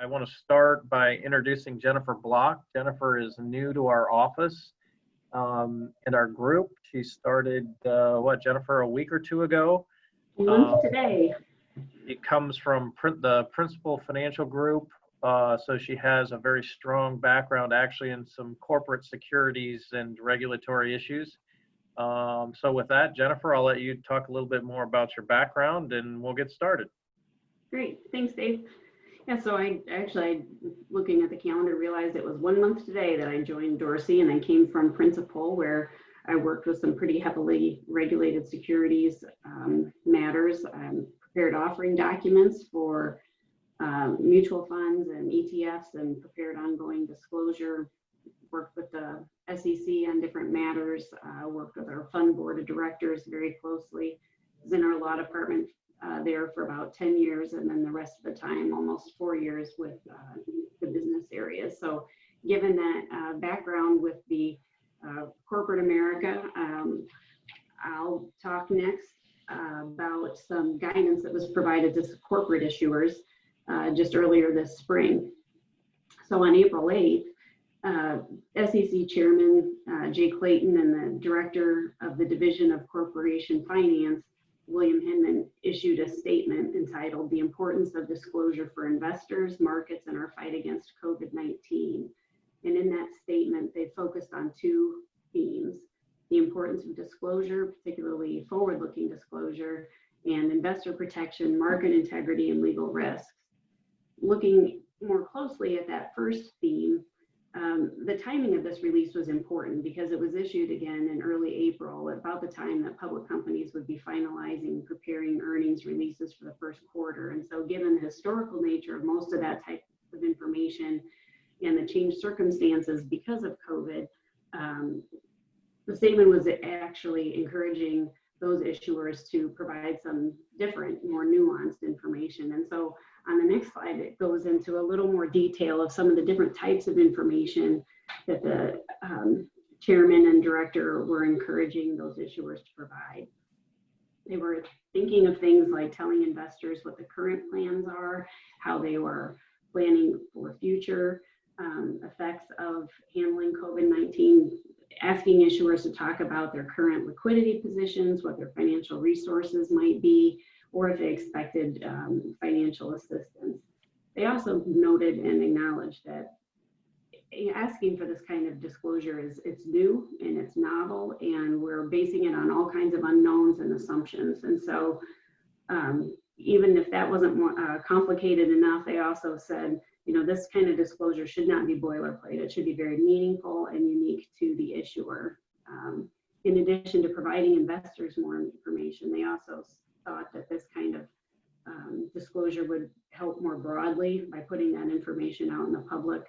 I want to start by introducing Jennifer Block. Jennifer is new to our office and our group. She started, Jennifer, a week or two ago? A month today. It comes from the Principal Financial Group, so she has a very strong background actually in some corporate securities and regulatory issues. So with that, Jennifer, I'll let you talk a little bit more about your background and we'll get started. Great, thanks, Dave. Yeah, so I looking at the calendar, realized it was 1 month today that I joined Dorsey, and I came from Principal, where I worked with some pretty heavily regulated securities matters. Prepared offering documents for mutual funds and ETFs, and prepared ongoing disclosure. Worked with the SEC on different matters. Worked with our fund board of directors very closely. Was in our law department there for about 10 years, and then the rest of the time, almost 4 years, with the business areas. So given that background with the corporate America, I'll talk next about some guidance that was provided to corporate issuers just earlier this spring. So on April 8th, SEC Chairman Jay Clayton and the Director of the Division of Corporation Finance, William Hinman, issued a statement entitled "The Importance of Disclosure for Investors, Markets, and Our Fight Against COVID-19." And in that statement, they focused on two themes: the importance of disclosure, particularly forward-looking disclosure, and investor protection, market integrity, and legal risks. Looking more closely at that first theme, the timing of this release was important because it was issued again in early April, about the time that public companies would be finalizing, preparing earnings releases for the first quarter. And so given the historical nature of most of that type of information and the changed circumstances because of COVID, the statement was actually encouraging those issuers to provide some different, more nuanced information. And so on the next slide, it goes into a little more detail of some of the different types of information that the chairman and director were encouraging those issuers to provide. They were thinking of things like telling investors what the current plans are, how they were planning for future effects of handling COVID-19, asking issuers to talk about their current liquidity positions, what their financial resources might be, or if they expected financial assistance. They also noted and acknowledged that asking for this kind of disclosure it's new and it's novel, and we're basing it on all kinds of unknowns and assumptions. And so even if that wasn't more complicated enough, they also said, this kind of disclosure should not be boilerplate. It should be very meaningful and unique to the issuer. In addition to providing investors more information, they also thought that this kind of disclosure would help more broadly by putting that information out in the public.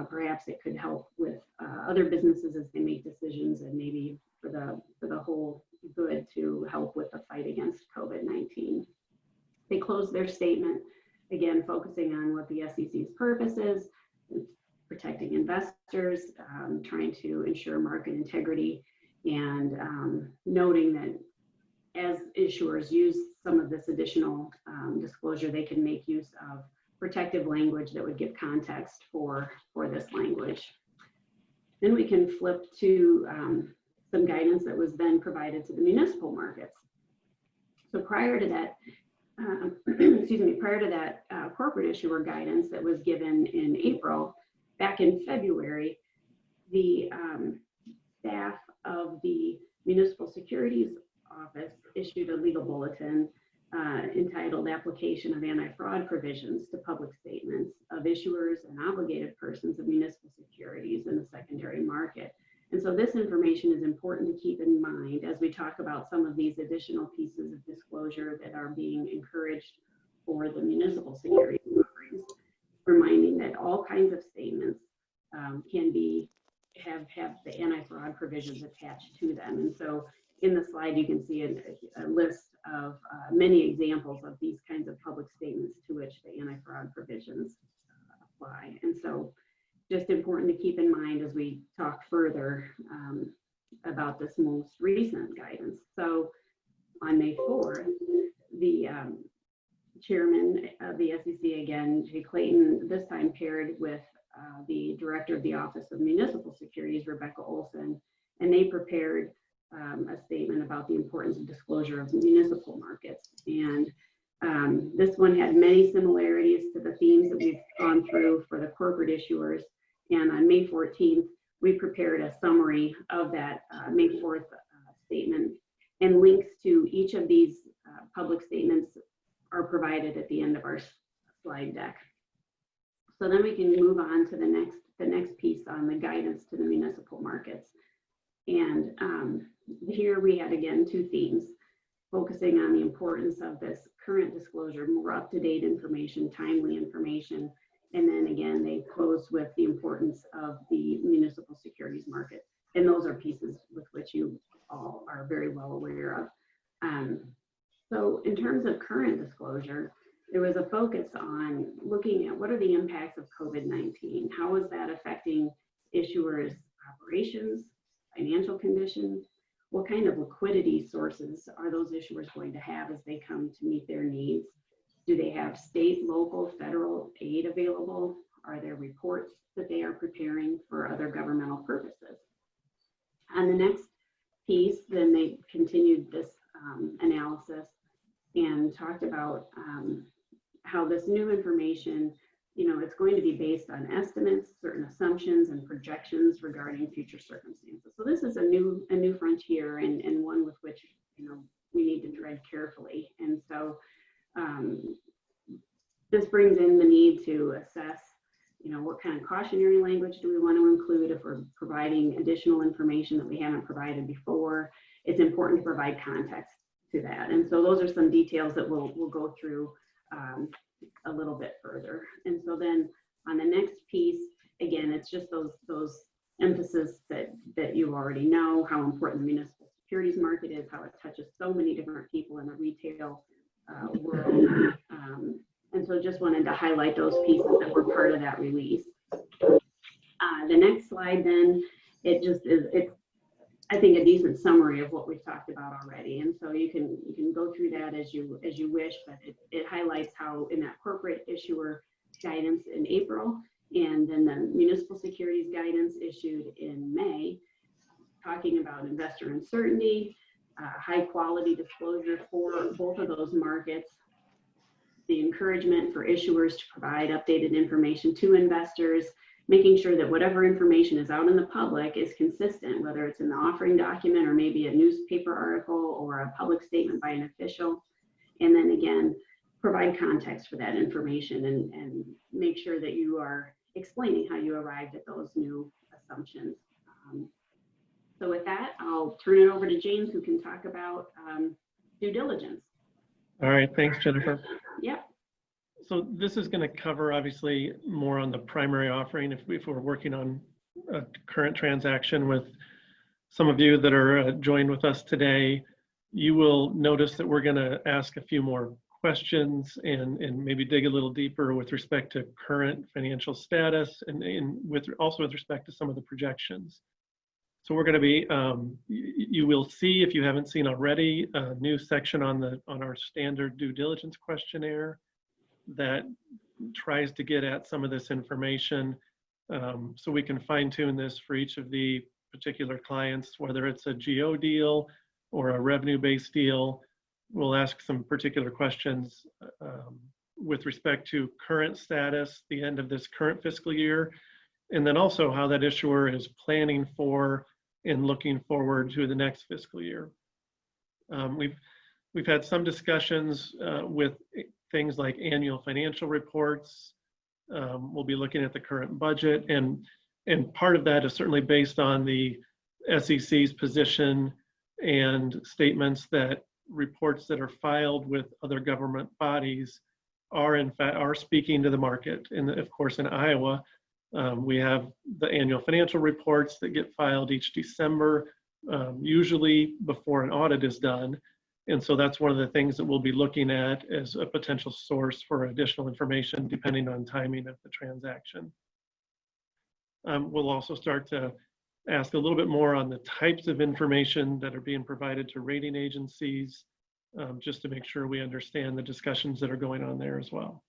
Perhaps it could help with other businesses as they make decisions, and maybe for the whole good to help with the fight against COVID-19. They closed their statement, again, focusing on what the SEC's purpose is: protecting investors, trying to ensure market integrity, and noting that as issuers use some of this additional disclosure, they can make use of protective language that would give context for this language. Then we can flip to some guidance that was then provided to the municipal markets. So prior to that, corporate issuer guidance that was given in April, back in February, the staff of the Municipal Securities Office issued a legal bulletin entitled "Application of Anti-Fraud Provisions to Public Statements of Issuers and Obligated Persons of Municipal Securities in the Secondary Market." And so this information is important to keep in mind as we talk about some of these additional pieces of disclosure that are being encouraged for the municipal securities offerings, reminding that all kinds of statements can have the anti-fraud provisions attached to them. And so in the slide, you can see a list of many examples of these kinds of public statements to which the anti-fraud provisions apply. And so just important to keep in mind as we talk further about this most recent guidance. So on May 4th, the chairman of the SEC again, Jay Clayton, this time paired with the director of the Office of Municipal Securities, Rebecca Olson, and they prepared a statement about the importance of disclosure of municipal markets. And this one had many similarities to the themes that we've gone through for the corporate issuers. And on May 14th, we prepared a summary of that May 4th statement, and links to each of these public statements are provided at the end of our slide deck. So then we can move on to the next piece on the guidance to the municipal markets. And here we had, again, two themes, focusing on the importance of this current disclosure, more up-to-date information, timely information, and then again, they closed with the importance of the municipal securities market. And those are pieces with which you all are very well aware of. So in terms of current disclosure, there was a focus on looking at what are the impacts of COVID-19? How is that affecting issuers' operations, financial conditions? What kind of liquidity sources are those issuers going to have as they come to meet their needs? Do they have state, local, federal aid available? Are there reports that they are preparing for other governmental purposes? On the next piece, then they continued this analysis and talked about how this new information, it's going to be based on estimates, certain assumptions and projections regarding future circumstances. So this is a new frontier and one with which, we need to tread carefully. And so this brings in the need to assess, what kind of cautionary language do we want to include if we're providing additional information that we haven't provided before. It's important to provide context to that. And so those are some details that we'll go through a little bit further. And so then on the next piece, again, it's just those emphasis that you already know, how important the municipal securities market is, how it touches so many different people in the retail world. And so just wanted to highlight those pieces that were part of that release. The next slide then, it's I think a decent summary of what we've talked about already. And so you can go through that as you wish, but it highlights how in that corporate issuer guidance in April, and then the municipal securities guidance issued in May, talking about investor uncertainty, high quality disclosure for both of those markets, the encouragement for issuers to provide updated information to investors, making sure that whatever information is out in the public is consistent, whether it's in the offering document or maybe a newspaper article or a public statement by an official. And then again, provide context for that information and make sure that you are explaining how you arrived at those new assumptions. So with that, I'll turn it over to James, who can talk about due diligence. All right, thanks, Jennifer. Yep. So this is going to cover obviously more on the primary offering if we're working on a current transaction. With some of you that are joined with us today, you will notice that we're going to ask a few more questions and maybe dig a little deeper with respect to current financial status and also with respect to some of the projections. So we're going to be, you will see, if you haven't seen already, a new section on our standard due diligence questionnaire that tries to get at some of this information, so we can fine tune this for each of the particular clients, whether it's a GO deal or a revenue-based deal. We'll ask some particular questions with respect to current status, the end of this current fiscal year, and then also how that issuer is planning for and looking forward to the next fiscal year. We've had some discussions with things like annual financial reports. We'll be looking at the current budget, and part of that is certainly based on the SEC's position and statements that reports that are filed with other government bodies are speaking to the market. And of course, in Iowa, we have the annual financial reports that get filed each December, usually before an audit is done. And so that's one of the things that we'll be looking at as a potential source for additional information, depending on timing of the transaction. We'll also start to ask a little bit more on the types of information that are being provided to rating agencies, just to make sure we understand the discussions that are going on there as well.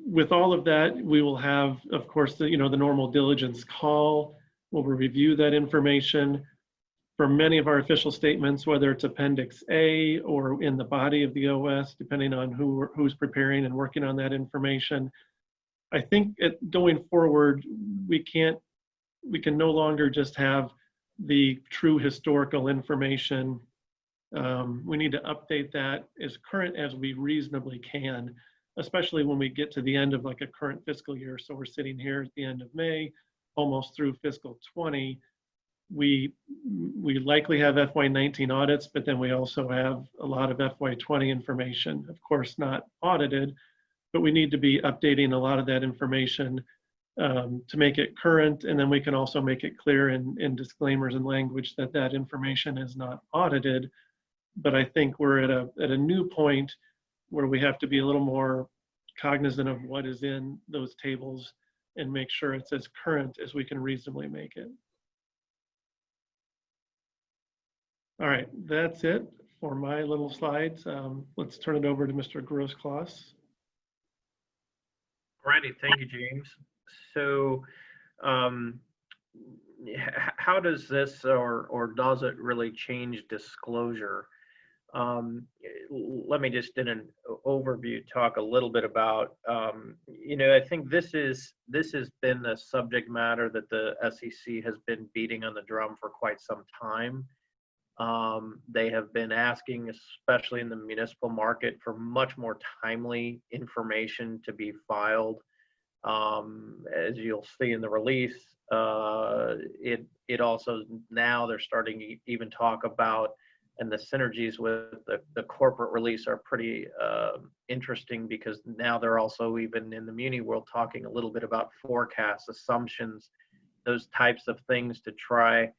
With all of that, we will have, of course, the normal diligence call. We'll review that information. For many of our official statements, whether it's Appendix A or in the body of the OS, depending on who's preparing and working on that information, I think going forward, we can no longer just have the true historical information. We need to update that as current as we reasonably can, especially when we get to the end of like a current fiscal year. So we're sitting here at the end of May, almost through fiscal 20. We likely have FY19 audits, but then we also have a lot of FY20 information, of course not audited, but we need to be updating a lot of that information to make it current. And then we can also make it clear in disclaimers and language that that information is not audited. But I think we're at a new point where we have to be a little more cognizant of what is in those tables and make sure it's as current as we can reasonably make it. All right, that's it for my little slides. Let's turn it over to Mr. Grossklaus. Alrighty, thank you, James. So how does this or does it really change disclosure? Let me just in an overview talk a little bit about, I think this has been the subject matter that the SEC has been beating on the drum for quite some time. They have been asking, especially in the municipal market, for much more timely information to be filed. As you'll see in the release, it also now they're starting to even talk about, and the synergies with the corporate release are pretty interesting, because now they're also even in the muni world talking a little bit about forecasts, assumptions, those types of things to try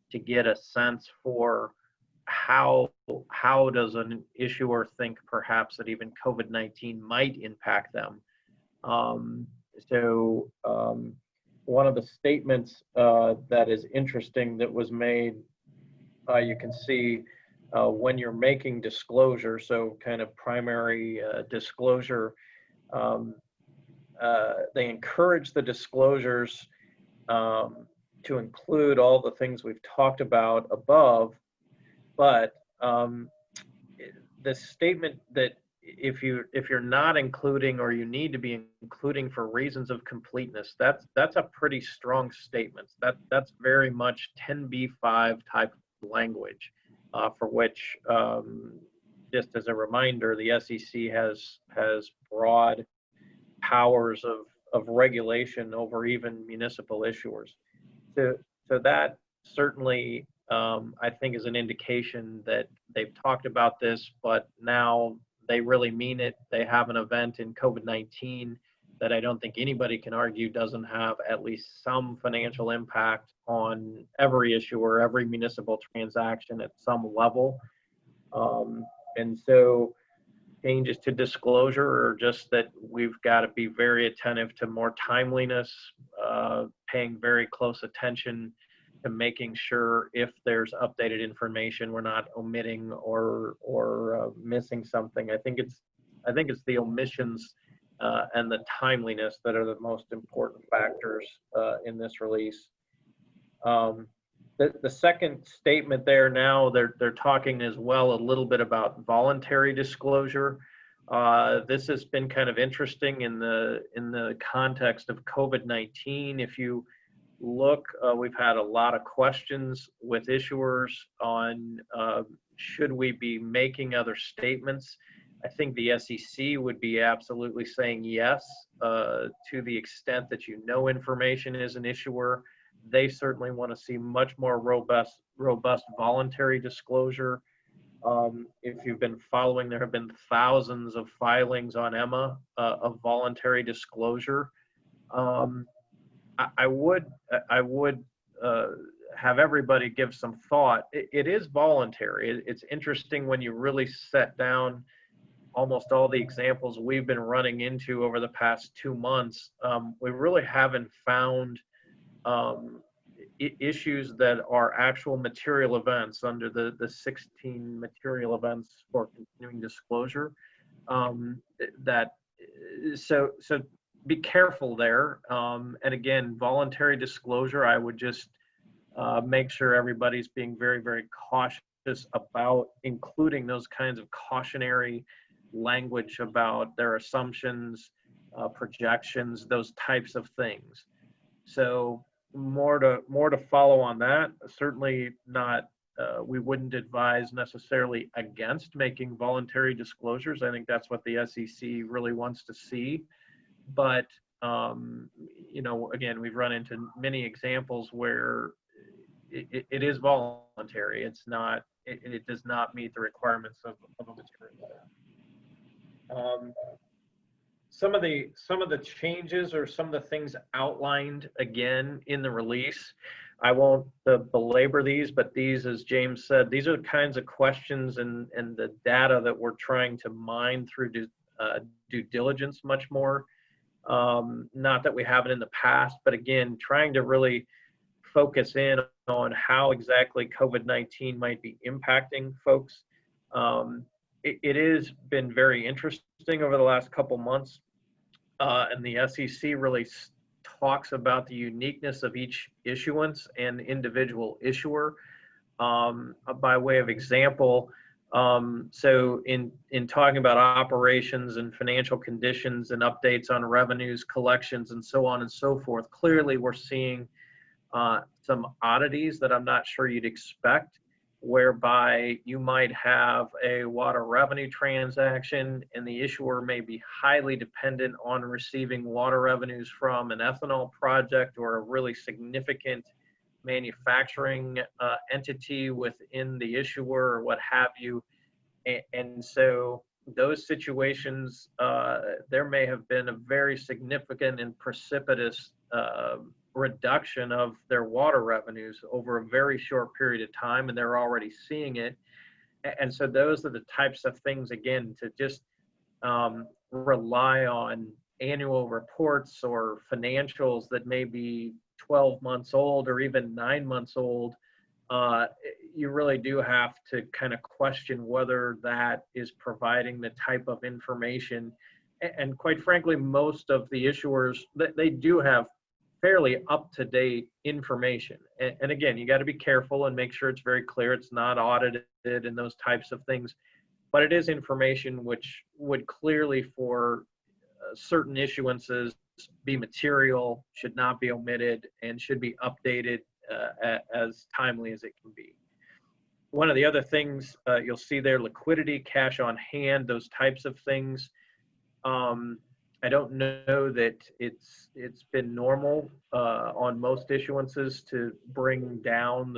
to get a sense for how does an issuer think perhaps that even COVID-19 might impact them. So one of the statements that is interesting that was made, you can see when you're making disclosure, so kind of primary disclosure, they encourage the disclosures to include all the things we've talked about above, but the statement that if you're not including, or you need to be including for reasons of completeness, that's a pretty strong statement. That's very much 10b5 type of language, for which, just as a reminder, the SEC has broad powers of regulation over even municipal issuers. So that certainly, I think, is an indication that they've talked about this, but now they really mean it. They have an event in COVID-19 that I don't think anybody can argue doesn't have at least some financial impact on every issuer, every municipal transaction at some level. And so changes to disclosure are just that we've got to be very attentive to more timeliness, paying very close attention to making sure if there's updated information, we're not omitting or missing something. I think it's the omissions and the timeliness that are the most important factors in this release. The second statement there, now they're talking as well a little bit about voluntary disclosure. This has been kind of interesting in the context of COVID-19. If you look, we've had a lot of questions with issuers on should we be making other statements. I think the SEC would be absolutely saying yes, to the extent that you know information is an issuer. They certainly want to see much more robust voluntary disclosure. If you've been following, there have been thousands of filings on EMA of voluntary disclosure. I would have everybody give some thought. It is voluntary. It's interesting when you really set down almost all the examples we've been running into over the past 2 months. We really haven't found issues that are actual material events under the 16 material events for continuing disclosure. That so be careful there. And again, voluntary disclosure, I would just make sure everybody's being very, very cautious about including those kinds of cautionary language about their assumptions, projections, those types of things. So more to follow on that. Certainly not. We wouldn't advise necessarily against making voluntary disclosures. I think that's what the SEC really wants to see. But you know, again, we've run into many examples where it is voluntary. It's not. It does not meet the requirements of a material. Some of the changes or some of the things outlined again in the release, I won't belabor these, but these, as James said, these are the kinds of questions and the data that we're trying to mine through due diligence much more. Not that we haven't in the past, but again, trying to really focus in on how exactly COVID-19 might be impacting folks. It has been very interesting over the last couple months, and the SEC really talks about the uniqueness of each issuance and individual issuer. By way of example, so in talking about operations and financial conditions and updates on revenues, collections, and so on and so forth, clearly we're seeing some oddities that I'm not sure you'd expect, whereby you might have a water revenue transaction and the issuer may be highly dependent on receiving water revenues from an ethanol project or a really significant manufacturing entity within the issuer or what have you. And so those situations, there may have been a very significant and precipitous reduction of their water revenues over a very short period of time, and they're already seeing it. And so those are the types of things, again, to just rely on annual reports or financials that may be 12 months old or even 9 months old. You really do have to kind of question whether that is providing the type of information. And quite frankly, most of the issuers, they do have fairly up-to-date information. And again, you got to be careful and make sure it's very clear, it's not audited and those types of things. But it is information which would clearly, for certain issuances, be material, should not be omitted, and should be updated as timely as it can be. One of the other things you'll see there, liquidity, cash on hand, those types of things. I don't know that it's been normal on most issuances to bring down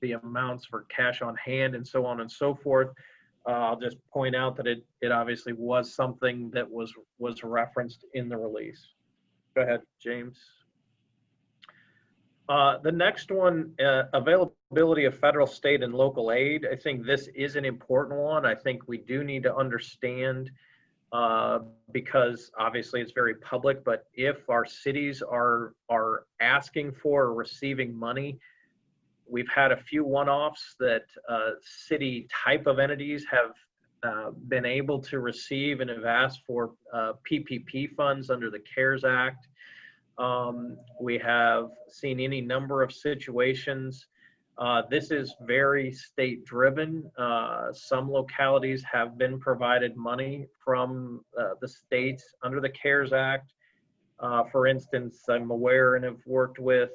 the amounts for cash on hand and so on and so forth. I'll just point out that it obviously was something that was referenced in the release. Go ahead, James. The next one, availability of federal, state, and local aid. I think this is an important one. I think we do need to understand, because obviously it's very public, but if our cities are asking for or receiving money, we've had a few one-offs that city type of entities have been able to receive and have asked for PPP funds under the CARES Act. We have seen any number of situations. This is very state driven. Some localities have been provided money from the states under the CARES Act. For instance, I'm aware and have worked with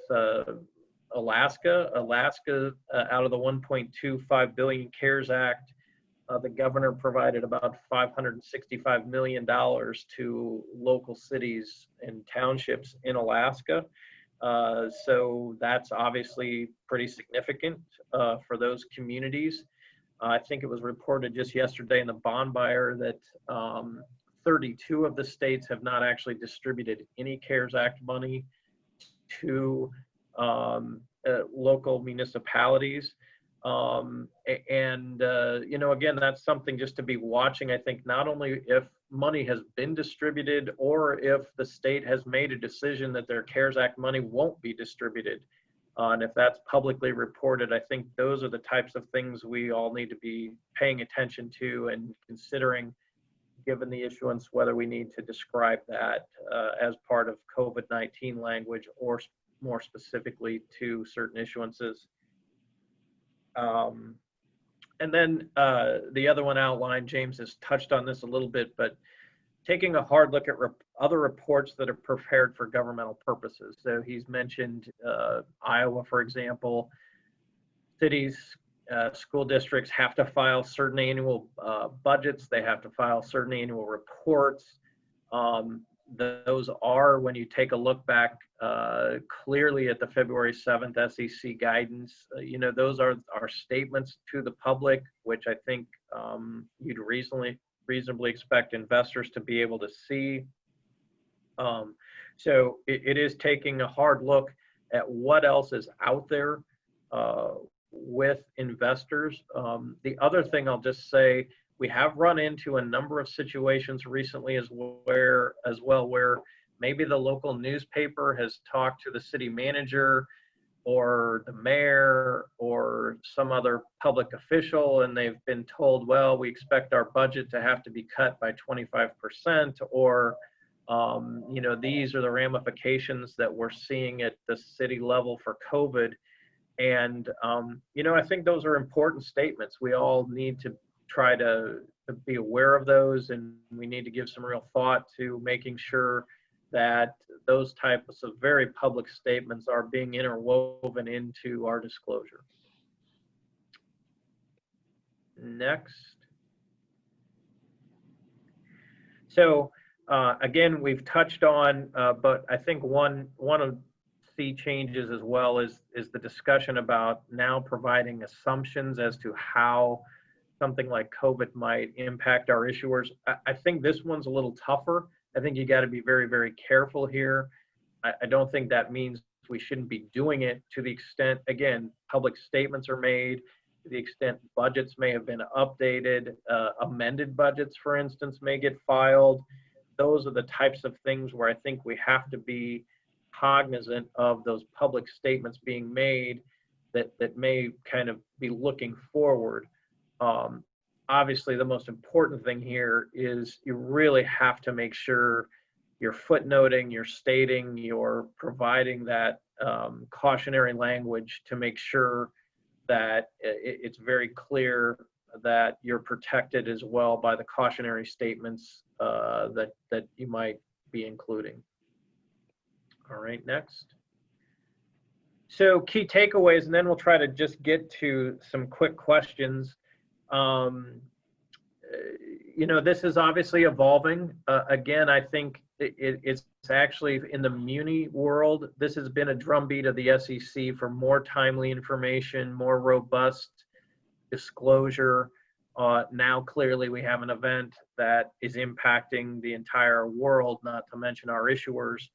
Alaska. Out of the $1.25 billion CARES Act, the governor provided about $565 million to local cities and townships in Alaska. So that's obviously pretty significant for those communities. I think it was reported just yesterday in the bond buyer that 32 of the states have not actually distributed any CARES Act money to local municipalities. You know, again, that's something just to be watching. I think not only if money has been distributed or if the state has made a decision that their CARES Act money won't be distributed. And if that's publicly reported, I think those are the types of things we all need to be paying attention to and considering, given the issuance, whether we need to describe that as part of COVID-19 language or more specifically to certain issuances. And then the other one outlined, James has touched on this a little bit, but taking a hard look at other reports that are prepared for governmental purposes. So he's mentioned Iowa, for example. Cities, school districts have to file certain annual budgets. They have to file certain annual reports. Those are, when you take a look back clearly at the February 7th SEC guidance, those are statements to the public, which I think you'd reasonably expect investors to be able to see. So it is taking a hard look at what else is out there with investors. The other thing I'll just say, we have run into a number of situations recently as well where maybe the local newspaper has talked to the city manager or the mayor or some other public official, and they've been told, well, we expect our budget to have to be cut by 25%, or these are the ramifications that we're seeing at the city level for COVID. And I think those are important statements. We all need to try to be aware of those, and we need to give some real thought to making sure that those types of very public statements are being interwoven into our disclosure. Next. So again, we've touched on, but I think one of the changes as well is the discussion about now providing assumptions as to how something like COVID might impact our issuers. I think this one's a little tougher. I think you got to be very, very careful here. I don't think that means we shouldn't be doing it to the extent, again, public statements are made, to the extent budgets may have been updated, amended budgets, for instance, may get filed. Those are the types of things where I think we have to be cognizant of those public statements being made that may kind of be looking forward. Obviously, the most important thing here is you really have to make sure you're footnoting, you're stating, you're providing that cautionary language to make sure that it's very clear that you're protected as well by the cautionary statements that you might be including. All right, next. So key takeaways, and then we'll try to just get to some quick questions. This is obviously evolving. Again, I think it's actually in the muni world, this has been a drumbeat of the SEC for more timely information, more robust disclosure. Now, clearly, we have an event that is impacting the entire world, not to mention our issuers.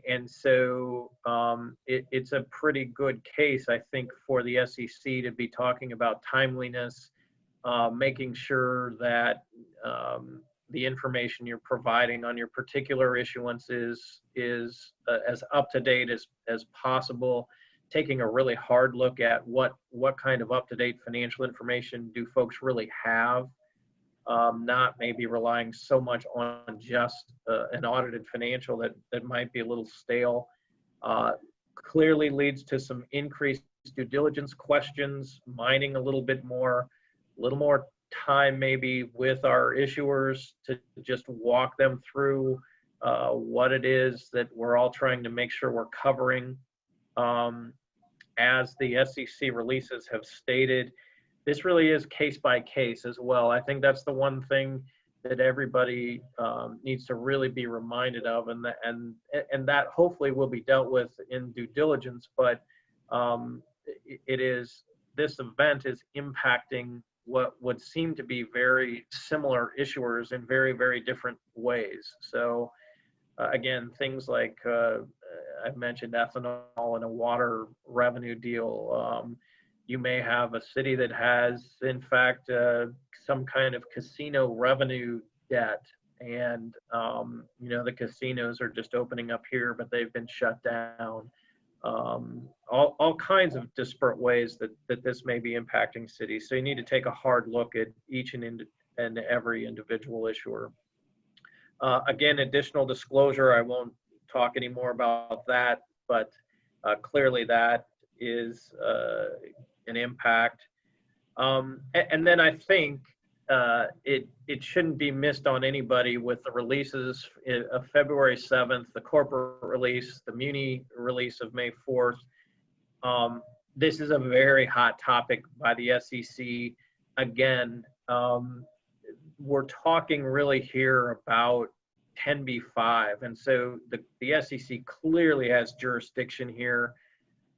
And so it's a pretty good case, I think, for the SEC to be talking about timeliness, making sure that the information you're providing on your particular issuance is as up to date as possible, taking a really hard look at what kind of up-to-date financial information do folks really have, not maybe relying so much on just an audited financial that might be a little stale. Clearly leads to some increased due diligence questions, mining a little more time maybe with our issuers to just walk them through what it is that we're all trying to make sure we're covering. As the SEC releases have stated, this really is case by case as well. I think that's the one thing that everybody needs to really be reminded of, and that hopefully will be dealt with in due diligence. But this event is impacting what would seem to be very similar issuers in very, very different ways. So again, things like I've mentioned ethanol in a water revenue deal. You may have a city that has, in fact, some kind of casino revenue debt, and the casinos are just opening up here, but they've been shut down. all kinds of disparate ways that this may be impacting cities. So you need to take a hard look at each and every individual issuer. Again, additional disclosure, I won't talk any more about that, but clearly that is an impact. And then I think it shouldn't be missed on anybody with the releases of February 7th, the corporate release, the muni release of May 4th. This is a very hot topic by the SEC. Again, we're talking really here about 10b5, and so the SEC clearly has jurisdiction here.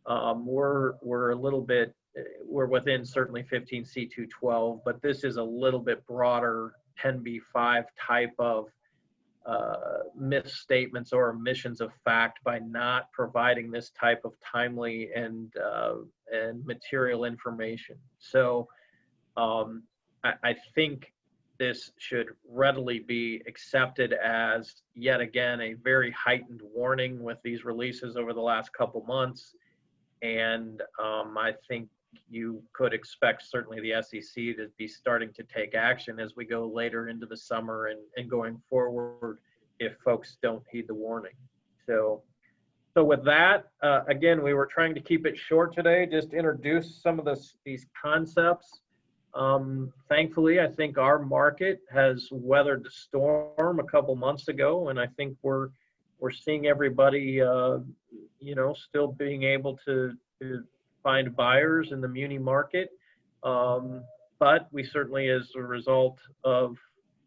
We're a little bit, we're within certainly 15C212, but this is a little bit broader 10b5 type of misstatements or omissions of fact by not providing this type of timely and material information. So I think this should readily be accepted as, yet again, a very heightened warning with these releases over the last couple months. And I think you could expect certainly the SEC to be starting to take action as we go later into the summer and going forward if folks don't heed the warning. So with that, again, we were trying to keep it short today, just introduce some of these concepts. Thankfully, I think our market has weathered the storm a couple months ago, and I think we're seeing everybody, still being able to find buyers in the muni market. But we certainly, as a result of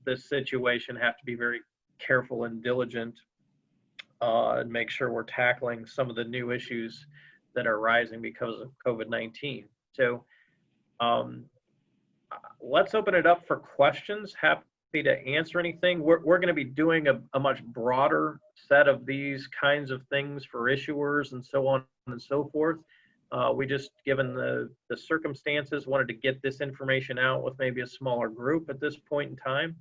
this situation, have to be very careful and diligent and make sure we're tackling some of the new issues that are rising because of COVID-19. So let's open it up for questions. Happy to answer anything. We're going to be doing a much broader set of these kinds of things for issuers and so on and so forth. We just, given the circumstances, wanted to get this information out with maybe a smaller group at this point in time.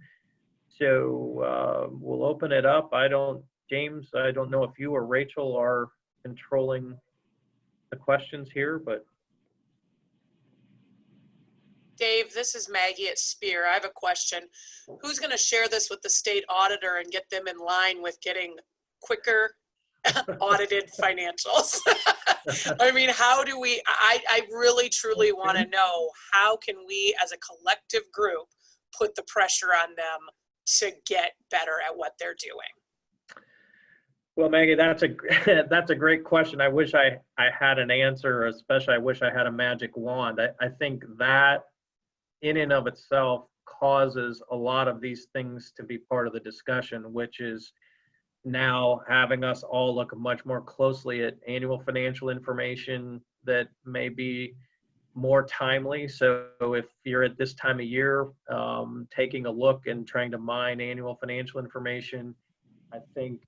So we'll open it up. James, I don't know if you or Rachel are controlling the questions here, but. Dave, this is Maggie at Spear. I have a question. Who's going to share this with the state auditor and get them in line with getting quicker audited financials? I mean, how do we, I really truly want to know, how can we as a collective group put the pressure on them to get better at what they're doing? Well, Maggie, that's a great question. I wish I had an answer, especially I wish I had a magic wand. I think that in and of itself causes a lot of these things to be part of the discussion, which is now having us all look much more closely at annual financial information that may be more timely. So if you're at this time of year, taking a look and trying to mine annual financial information, I think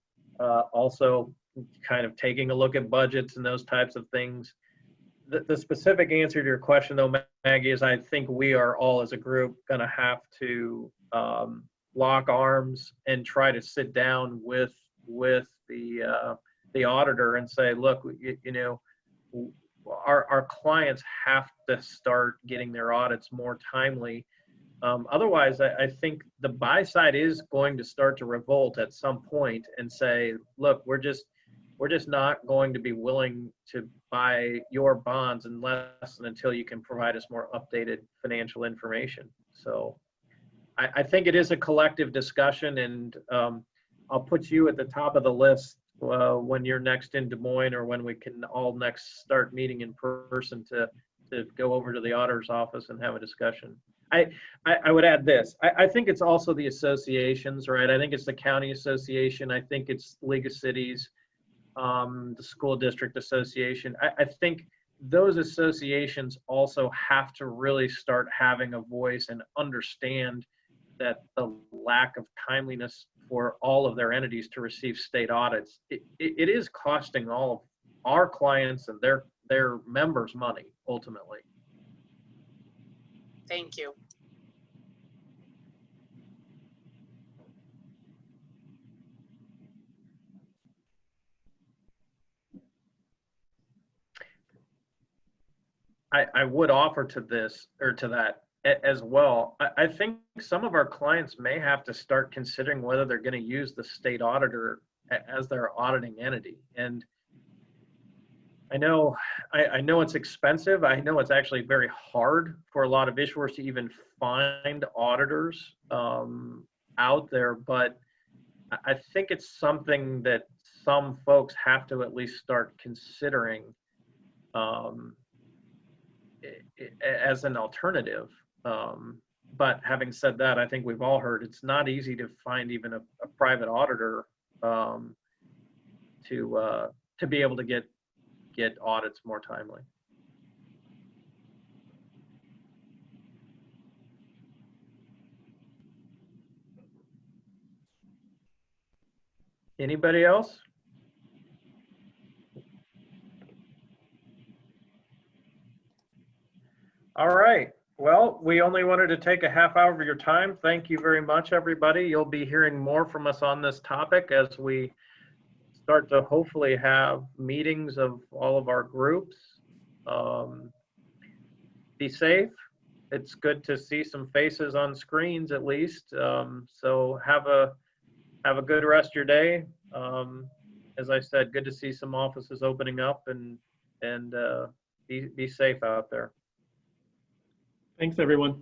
also kind of taking a look at budgets and those types of things. The specific answer to your question, though, Maggie, is I think we are all as a group going to have to lock arms and try to sit down with the auditor and say, look, our clients have to start getting their audits more timely. Otherwise, I think the buy side is going to start to revolt at some point and say, look, we're just not going to be willing to buy your bonds unless and until you can provide us more updated financial information. So I think it is a collective discussion, and I'll put you at the top of the list when you're next in Des Moines, or when we can all next start meeting in person to go over to the auditor's office and have a discussion. I would add this. I think it's also the associations, right? I think it's the county association. I think it's League of Cities, the school district association. I think those associations also have to really start having a voice and understand that the lack of timeliness for all of their entities to receive state audits, it is costing all of our clients and their members money ultimately. Thank you. I would offer to this or to that as well. I think some of our clients may have to start considering whether they're going to use the state auditor as their auditing entity. And I know it's expensive. I know it's actually very hard for a lot of issuers to even find auditors out there, but I think it's something that some folks have to at least start considering as an alternative. But having said that, I think we've all heard it's not easy to find even a private auditor to be able to get audits more timely. Anybody else? All right. Well, we only wanted to take a half hour of your time. Thank you very much, everybody. You'll be hearing more from us on this topic as we start to hopefully have meetings of all of our groups. Be safe. It's good to see some faces on screens at least. So have a good rest of your day. As I said, good to see some offices opening up, and be safe out there. Thanks, everyone.